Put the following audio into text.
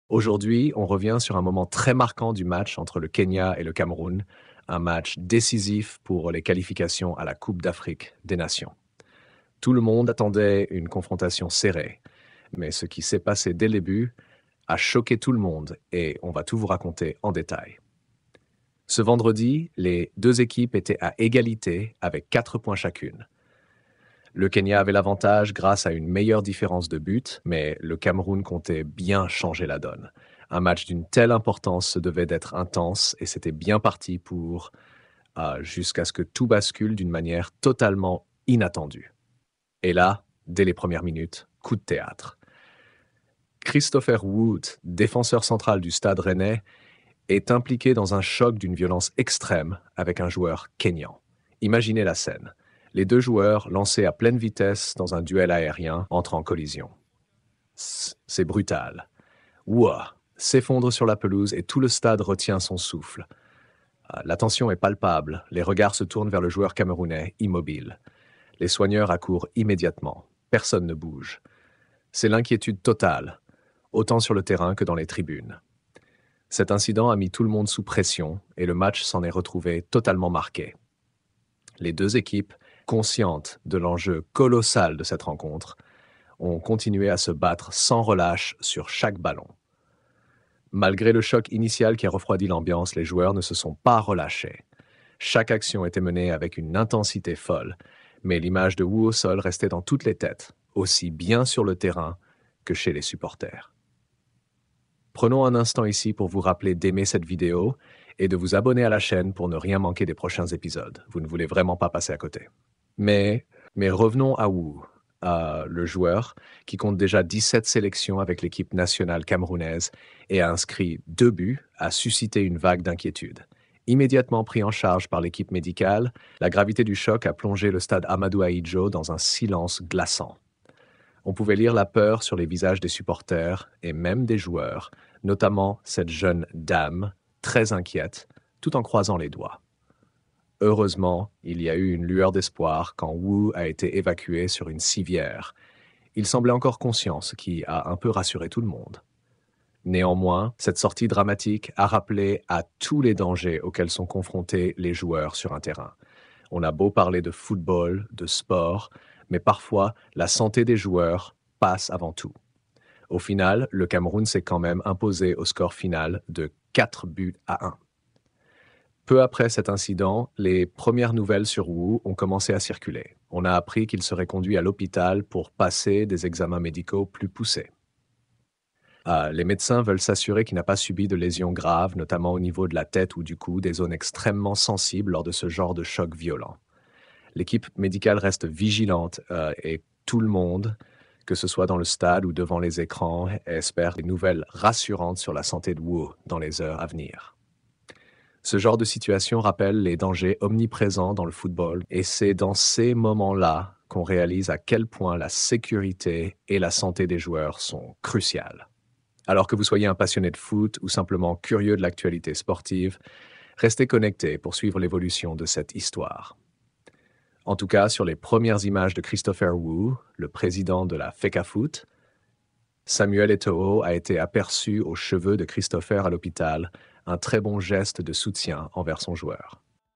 Aujourd'hui, on revient sur un moment très marquant du match entre le Kenya et le Cameroun, un match décisif pour les qualifications à la Coupe d'Afrique des Nations. Tout le monde attendait une confrontation serrée, mais ce qui s'est passé dès le début a choqué tout le monde et on va tout vous raconter en détail. Ce vendredi, les deux équipes étaient à égalité avec 4 points chacune. Le Kenya avait l'avantage grâce à une meilleure différence de but, mais le Cameroun comptait bien changer la donne. Un match d'une telle importance se devait d'être intense et c'était bien parti pour jusqu'à ce que tout bascule d'une manière totalement inattendue. Et là, dès les premières minutes, coup de théâtre. Christopher Wood, défenseur central du Stade Rennais, est impliqué dans un choc d'une violence extrême avec un joueur kényan. Imaginez la scène. Les deux joueurs, lancés à pleine vitesse dans un duel aérien, entrent en collision. C'est brutal. Ouah, s'effondre sur la pelouse et tout le stade retient son souffle. La tension est palpable, les regards se tournent vers le joueur camerounais, immobile. Les soigneurs accourent immédiatement. Personne ne bouge. C'est l'inquiétude totale, autant sur le terrain que dans les tribunes. Cet incident a mis tout le monde sous pression et le match s'en est retrouvé totalement marqué. Les deux équipes, conscientes de l'enjeu colossal de cette rencontre, ont continué à se battre sans relâche sur chaque ballon. Malgré le choc initial qui a refroidi l'ambiance, les joueurs ne se sont pas relâchés. Chaque action était menée avec une intensité folle, mais l'image de Wu au sol restait dans toutes les têtes, aussi bien sur le terrain que chez les supporters. Prenons un instant ici pour vous rappeler d'aimer cette vidéo et de vous abonner à la chaîne pour ne rien manquer des prochains épisodes. Vous ne voulez vraiment pas passer à côté. Mais revenons à Wu, le joueur qui compte déjà 17 sélections avec l'équipe nationale camerounaise et a inscrit 2 buts, a suscité une vague d'inquiétude. Immédiatement pris en charge par l'équipe médicale, la gravité du choc a plongé le stade Amadou Ahidjo dans un silence glaçant. On pouvait lire la peur sur les visages des supporters et même des joueurs, notamment cette jeune dame, très inquiète, tout en croisant les doigts. Heureusement, il y a eu une lueur d'espoir quand Wu a été évacué sur une civière. Il semblait encore conscient, ce qui a un peu rassuré tout le monde. Néanmoins, cette sortie dramatique a rappelé à tous les dangers auxquels sont confrontés les joueurs sur un terrain. On a beau parler de football, de sport, mais parfois, la santé des joueurs passe avant tout. Au final, le Cameroun s'est quand même imposé au score final de 4-1. Peu après cet incident, les premières nouvelles sur Wu ont commencé à circuler. On a appris qu'il serait conduit à l'hôpital pour passer des examens médicaux plus poussés. Les médecins veulent s'assurer qu'il n'a pas subi de lésions graves, notamment au niveau de la tête ou du cou, des zones extrêmement sensibles lors de ce genre de choc violent. L'équipe médicale reste vigilante et tout le monde, que ce soit dans le stade ou devant les écrans, espère des nouvelles rassurantes sur la santé de Wu dans les heures à venir. Ce genre de situation rappelle les dangers omniprésents dans le football et c'est dans ces moments-là qu'on réalise à quel point la sécurité et la santé des joueurs sont cruciales. Alors que vous soyez un passionné de foot ou simplement curieux de l'actualité sportive, restez connectés pour suivre l'évolution de cette histoire. En tout cas, sur les premières images de Christopher Wu, le président de la FECAFOOT, Samuel Eto'o a été aperçu aux cheveux de Christopher à l'hôpital, un très bon geste de soutien envers son joueur.